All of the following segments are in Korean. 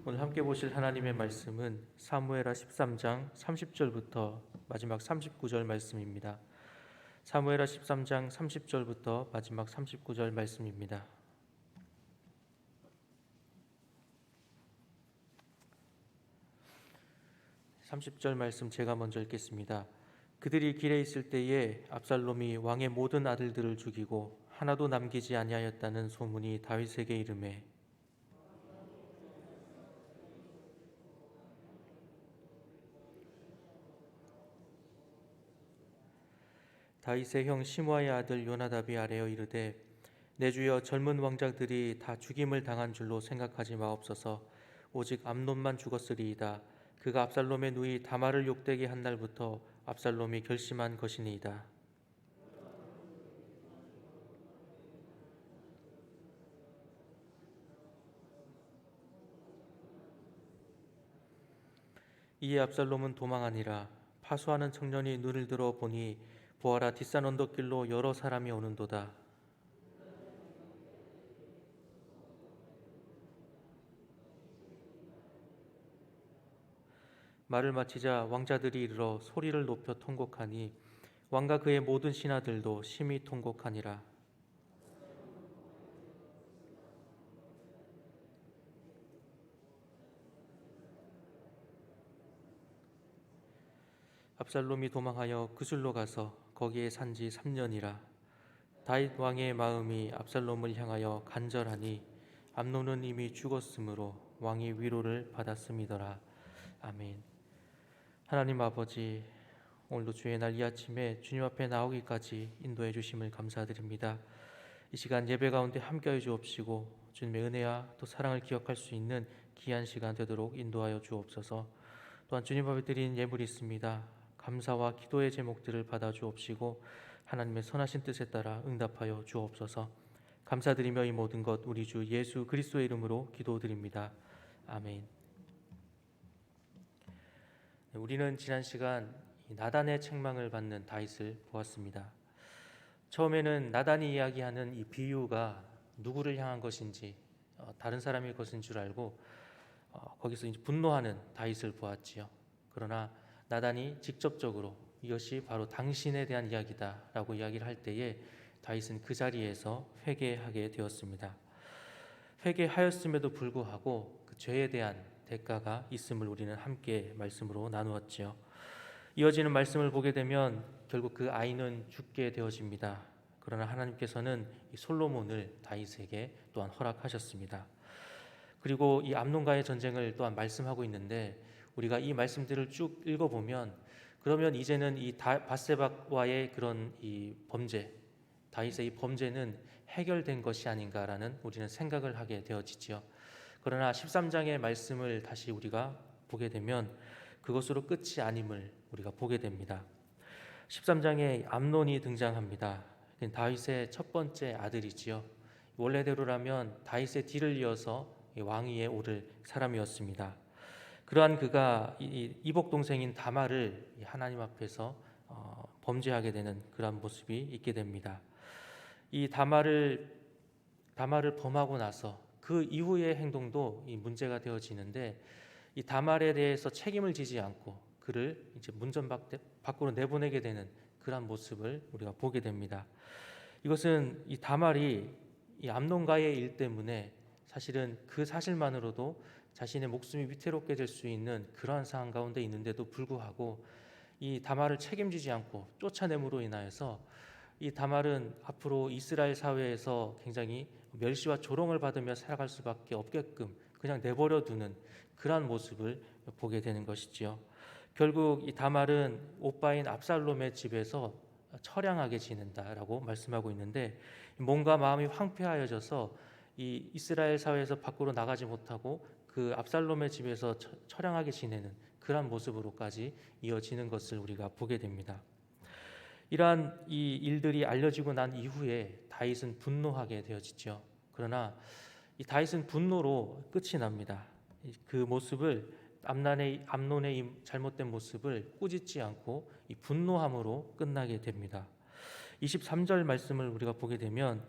오늘 함께 보실 하나님의 말씀은 사무엘하 13장 30절부터 마지막 39절 말씀입니다. 사무엘하 13장 30절부터 마지막 39절 말씀입니다. 30절 말씀 제가 먼저 읽겠습니다. 그들이 길에 있을 때에 압살롬이 왕의 모든 아들들을 죽이고 하나도 남기지 아니하였다는 소문이 다윗에게 이르매 다윗의 형 시므아의 아들 요나답이 아뢰어 이르되 내 주여 젊은 왕자들이 다 죽임을 당한 줄로 생각하지 마옵소서. 오직 암논만 죽었으리이다. 그가 압살롬의 누이 다말을 욕되게 한 날부터 압살롬이 결심한 것이니이다. 이에 압살롬은 도망하니라. 파수하는 청년이 눈을 들어 보니 보아라 뒷산 언덕길로 여러 사람이 오는도다. 말을 마치자 왕자들이 이르러 소리를 높여 통곡하니 왕과 그의 모든 신하들도 심히 통곡하니라. 압살롬이 도망하여 그술로 가서 거기에 산지 3년이라. 다윗 왕의 마음이 압살롬을 향하여 간절하니 암논은 이미 죽었으므로 왕이 위로를 받았음이더라. 아멘. 하나님 아버지, 오늘도 주의 날 이 아침에 주님 앞에 나오기까지 인도해 주심을 감사드립니다. 이 시간 예배 가운데 함께하여 주옵시고 주님의 은혜와 또 사랑을 기억할 수 있는 귀한 시간 되도록 인도하여 주옵소서. 또한 주님 앞에 드린 예물이 있습니다. 감사와 기도의 제목들을 받아 주옵시고 하나님의 선하신 뜻에 따라 응답하여 주옵소서. 감사드리며 이 모든 것 우리 주 예수 그리스도의 이름으로 기도드립니다. 아멘. 우리는 지난 시간 나단의 책망을 받는 다윗을 보았습니다. 처음에는 나단이 이야기하는 이 비유가 누구를 향한 것인지 다른 사람의 것인 줄 알고 거기서 이제 분노하는 다윗을 보았지요. 그러나 나단이 직접적으로 이것이 바로 당신에 대한 이야기다라고 이야기를 할 때에 다윗은 그 자리에서 회개하게 되었습니다. 회개하였음에도 불구하고 그 죄에 대한 대가가 있음을 우리는 함께 말씀으로 나누었지요. 이어지는 말씀을 보게 되면 결국 그 아이는 죽게 되어집니다. 그러나 하나님께서는 이 솔로몬을 다윗에게 또한 허락하셨습니다. 그리고 이 암논과의 전쟁을 또한 말씀하고 있는데 우리가 이 말씀들을 쭉 읽어보면 그러면 이제는 이 밧세바와의 그런 이 범죄, 다윗의 이 범죄는 해결된 것이 아닌가라는 우리는 생각을 하게 되어지지요. 그러나 13장의 말씀을 다시 우리가 보게 되면 그것으로 끝이 아님을 우리가 보게 됩니다. 13장에 암논이 등장합니다. 다윗의 첫 번째 아들이지요. 원래대로라면 다윗의 뒤를 이어서 왕위에 오를 사람이었습니다. 그러한 그가 이복 동생인 다말을 하나님 앞에서 범죄하게 되는 그러한 모습이 있게 됩니다. 이 다말을 범하고 나서 그 이후의 행동도 이 문제가 되어지는데 이 다말에 대해서 책임을 지지 않고 그를 이제 문전 밖으로 내보내게 되는 그러한 모습을 우리가 보게 됩니다. 이것은 이 다말이 이 암논과의 일 때문에 사실은 그 사실만으로도 자신의 목숨이 위태롭게 될 수 있는 그러한 상황 가운데 있는데도 불구하고 이 다말을 책임지지 않고 쫓아냄으로 인하여서 이 다말은 앞으로 이스라엘 사회에서 굉장히 멸시와 조롱을 받으며 살아갈 수밖에 없게끔 그냥 내버려 두는 그러한 모습을 보게 되는 것이지요. 결국 이 다말은 오빠인 압살롬의 집에서 처량하게 지낸다라고 말씀하고 있는데 몸과 마음이 황폐하여져서 이 이스라엘 사회에서 밖으로 나가지 못하고 그 압살롬의 집에서 처량하게 지내는 그러한 모습으로까지 이어지는 것을 우리가 보게 됩니다. 이러한 이 일들이 알려지고 난 이후에 다윗은 분노하게 되어지죠. 그러나 이 다윗은 분노로 끝이 납니다. 그 모습을 암논의 이 잘못된 모습을 꾸짖지 않고 이 분노함으로 끝나게 됩니다. 23절 말씀을 우리가 보게 되면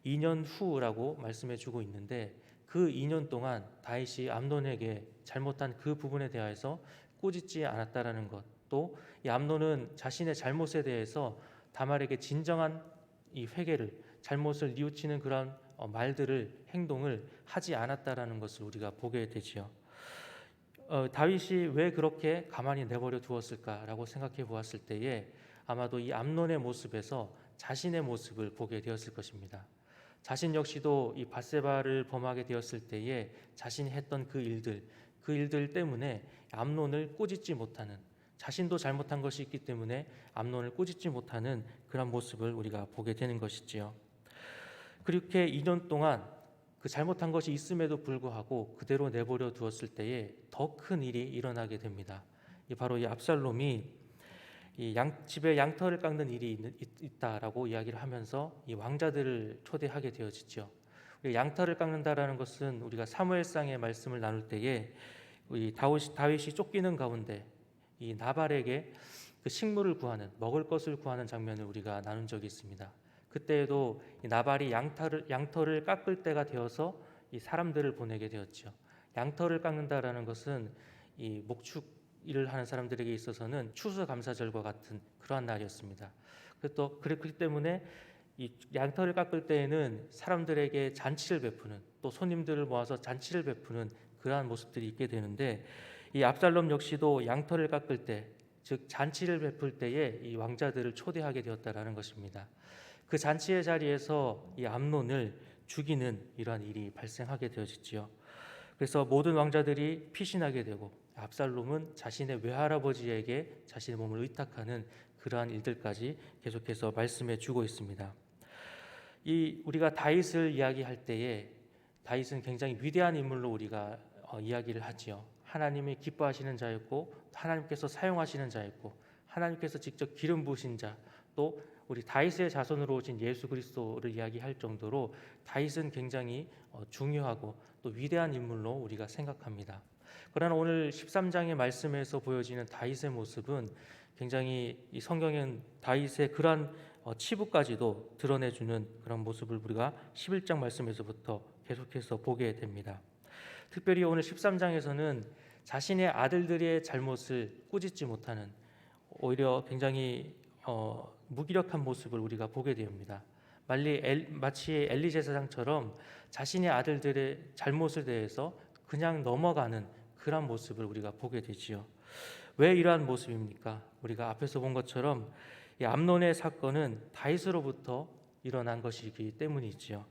2년 후라고 말씀해 주고 있는데 그 2년 동안 다윗이 암논에게 잘못한 그 부분에 대해서 꾸짖지 않았다라는 것, 또 이 암논은 자신의 잘못에 대해서 다말에게 진정한 이 회개를, 잘못을 뉘우치는 그런 말들을, 행동을 하지 않았다라는 것을 우리가 보게 되지요. 다윗이 왜 그렇게 가만히 내버려 두었을까라고 생각해 보았을 때에 아마도 이 암논의 모습에서 자신의 모습을 보게 되었을 것입니다. 자신 역시도 이 밧세바를 범하게 되었을 때에 자신이 했던 그 일들 때문에 암논을 꾸짖지 못하는, 자신도 잘못한 것이 있기 때문에 암논을 꾸짖지 못하는 그런 모습을 우리가 보게 되는 것이지요. 그렇게 2년 동안 그 잘못한 것이 있음에도 불구하고 그대로 내버려 두었을 때에 더 큰 일이 일어나게 됩니다. 바로 이 압살롬이 이 집에 양털을 깎는 일이 있다라고 이야기를 하면서 이 왕자들을 초대하게 되어지죠. 양털을 깎는다라는 것은 우리가 사무엘상의 말씀을 나눌 때에 이 다윗이 쫓기는 가운데 이 나발에게 그 식물을 구하는, 먹을 것을 구하는 장면을 우리가 나눈 적이 있습니다. 그때에도 이 나발이 양털을 깎을 때가 되어서 이 사람들을 보내게 되었죠. 양털을 깎는다라는 것은 이 목축 일을 하는 사람들에게 있어서는 추수감사절과 같은 그러한 날이었습니다. 그렇기 때문에 이 양털을 깎을 때에는 사람들에게 잔치를 베푸는, 또 손님들을 모아서 잔치를 베푸는 그러한 모습들이 있게 되는데, 이 압살롬 역시도 양털을 깎을 때, 즉 잔치를 베풀 때에 이 왕자들을 초대하게 되었다라는 것입니다. 그 잔치의 자리에서 이 암논을 죽이는 이러한 일이 발생하게 되어지지요. 그래서 모든 왕자들이 피신하게 되고 압살롬은 자신의 외할아버지에게 자신의 몸을 의탁하는 그러한 일들까지 계속해서 말씀해 주고 있습니다. 우리가 다윗을 이야기할 때에 다윗은 굉장히 위대한 인물로 우리가 이야기를 하지요. 하나님이 기뻐하시는 자였고, 하나님께서 사용하시는 자였고, 하나님께서 직접 기름 부으신 자, 또 우리 다윗의 자손으로 오신 예수 그리스도를 이야기할 정도로 다윗은 굉장히 중요하고 또 위대한 인물로 우리가 생각합니다. 그러나 오늘 13장의 말씀에서 보여지는 다윗의 모습은 굉장히 이 성경엔 다윗의 그러한 치부까지도 드러내주는 그런 모습을 우리가 11장 말씀에서부터 계속해서 보게 됩니다. 특별히 오늘 13장에서는 자신의 아들들의 잘못을 꾸짖지 못하는, 오히려 굉장히 무기력한 모습을 우리가 보게 됩니다. 마치 엘리 제사장처럼 자신의 아들들의 잘못에 대해서 그냥 넘어가는 그런 모습을 우리가 보게 되지요. 왜 이러한 모습입니까? 우리가 앞에서 본 것처럼 이 암논의 사건은 다윗으로부터 일어난 것이기 때문이지요.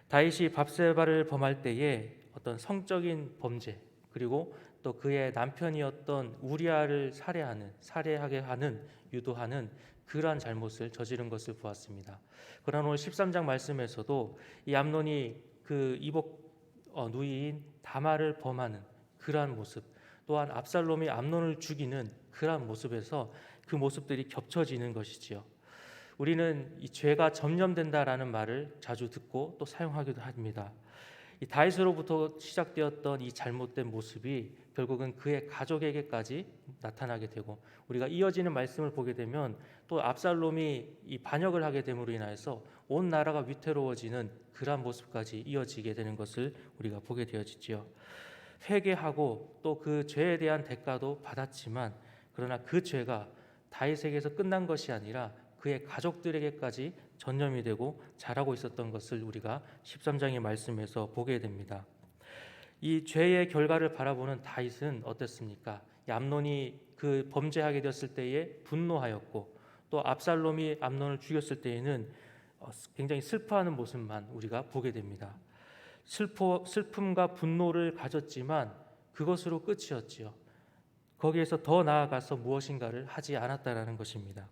다윗이 밧세바를 범할 때에 어떤 성적인 범죄, 그리고 또 그의 남편이었던 우리아를 살해하게 하는, 유도하는 그러한 잘못을 저지른 것을 보았습니다. 그러나 오늘 13장 말씀에서도 이 암논이 그 이복 누이인 다말을 범하는 그러한 모습, 또한 압살롬이 암논을 죽이는 그러한 모습에서 그 모습들이 겹쳐지는 것이지요. 우리는 이 죄가 점령된다라는 말을 자주 듣고 또 사용하기도 합니다. 이 다윗으로부터 시작되었던 이 잘못된 모습이 결국은 그의 가족에게까지 나타나게 되고, 우리가 이어지는 말씀을 보게 되면 또 압살롬이 이 반역을 하게 됨으로 인하여서 온 나라가 위태로워지는 그러한 모습까지 이어지게 되는 것을 우리가 보게 되어지지요. 회개하고 또 그 죄에 대한 대가도 받았지만, 그러나 그 죄가 다윗에게서 끝난 것이 아니라 그의 가족들에게까지 전염이 되고 자라고 있었던 것을 우리가 13장의 말씀에서 보게 됩니다. 이 죄의 결과를 바라보는 다윗은 어땠습니까? 암논이 그 범죄하게 되었을 때에 분노하였고, 또 압살롬이 암논을 죽였을 때에는 굉장히 슬퍼하는 모습만 우리가 보게 됩니다. 슬픔과 분노를 가졌지만 그것으로 끝이었지요. 거기에서 더 나아가서 무엇인가를 하지 않았다라는 것입니다.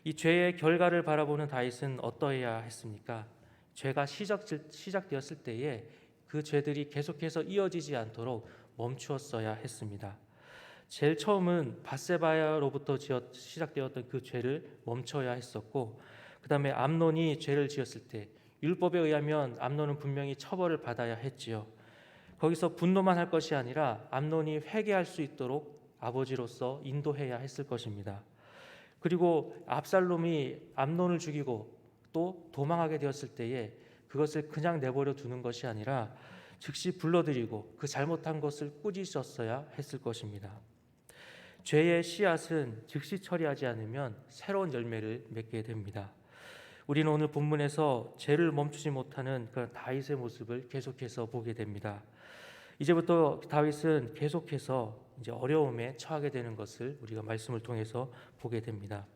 이 죄의 결과를 바라보는 다윗은 어떠해야 했습니까? 죄가 시작되었을 때에 그 죄들이 계속해서 이어지지 않도록 멈추었어야 했습니다. 제일 처음은 밧세바로부터 시작되었던 그 죄를 멈춰야 했었고, 그 다음에 암논이 죄를 지었을 때 율법에 의하면 암논은 분명히 처벌을 받아야 했지요. 거기서 분노만 할 것이 아니라 암논이 회개할 수 있도록 아버지로서 인도해야 했을 것입니다. 그리고 압살롬이 암논을 죽이고 또 도망하게 되었을 때에 그것을 그냥 내버려 두는 것이 아니라 즉시 불러들이고 그 잘못한 것을 꾸짖었어야 했을 것입니다. 죄의 씨앗은 즉시 처리하지 않으면 새로운 열매를 맺게 됩니다. 우리는 오늘 본문에서 죄를 멈추지 못하는 그런 다윗의 모습을 계속해서 보게 됩니다. 이제부터 다윗은 계속해서 이제 어려움에 처하게 되는 것을 우리가 말씀을 통해서 보게 됩니다.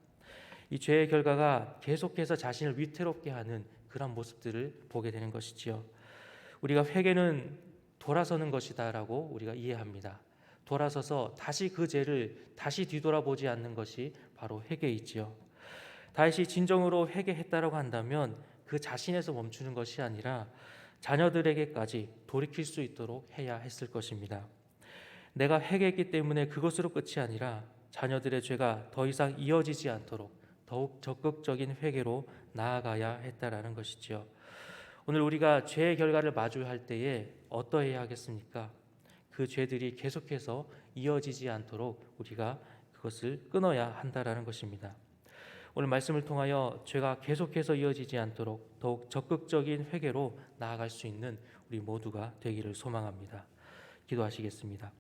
이 죄의 결과가 계속해서 자신을 위태롭게 하는 그런 모습들을 보게 되는 것이지요. 우리가 회개는 돌아서는 것이다라고 우리가 이해합니다. 돌아서서 다시 그 죄를 다시 뒤돌아보지 않는 것이 바로 회개이지요. 다윗이 진정으로 회개했다라고 한다면 그 자신에서 멈추는 것이 아니라 자녀들에게까지 돌이킬 수 있도록 해야 했을 것입니다. 내가 회개했기 때문에 그것으로 끝이 아니라 자녀들의 죄가 더 이상 이어지지 않도록 더욱 적극적인 회개로 나아가야 했다라는 것이지요. 오늘 우리가 죄의 결과를 마주할 때에 어떠해야 하겠습니까? 그 죄들이 계속해서 이어지지 않도록 우리가 그것을 끊어야 한다라는 것입니다. 오늘 말씀을 통하여 죄가 계속해서 이어지지 않도록 더욱 적극적인 회개로 나아갈 수 있는 우리 모두가 되기를 소망합니다. 기도하시겠습니다.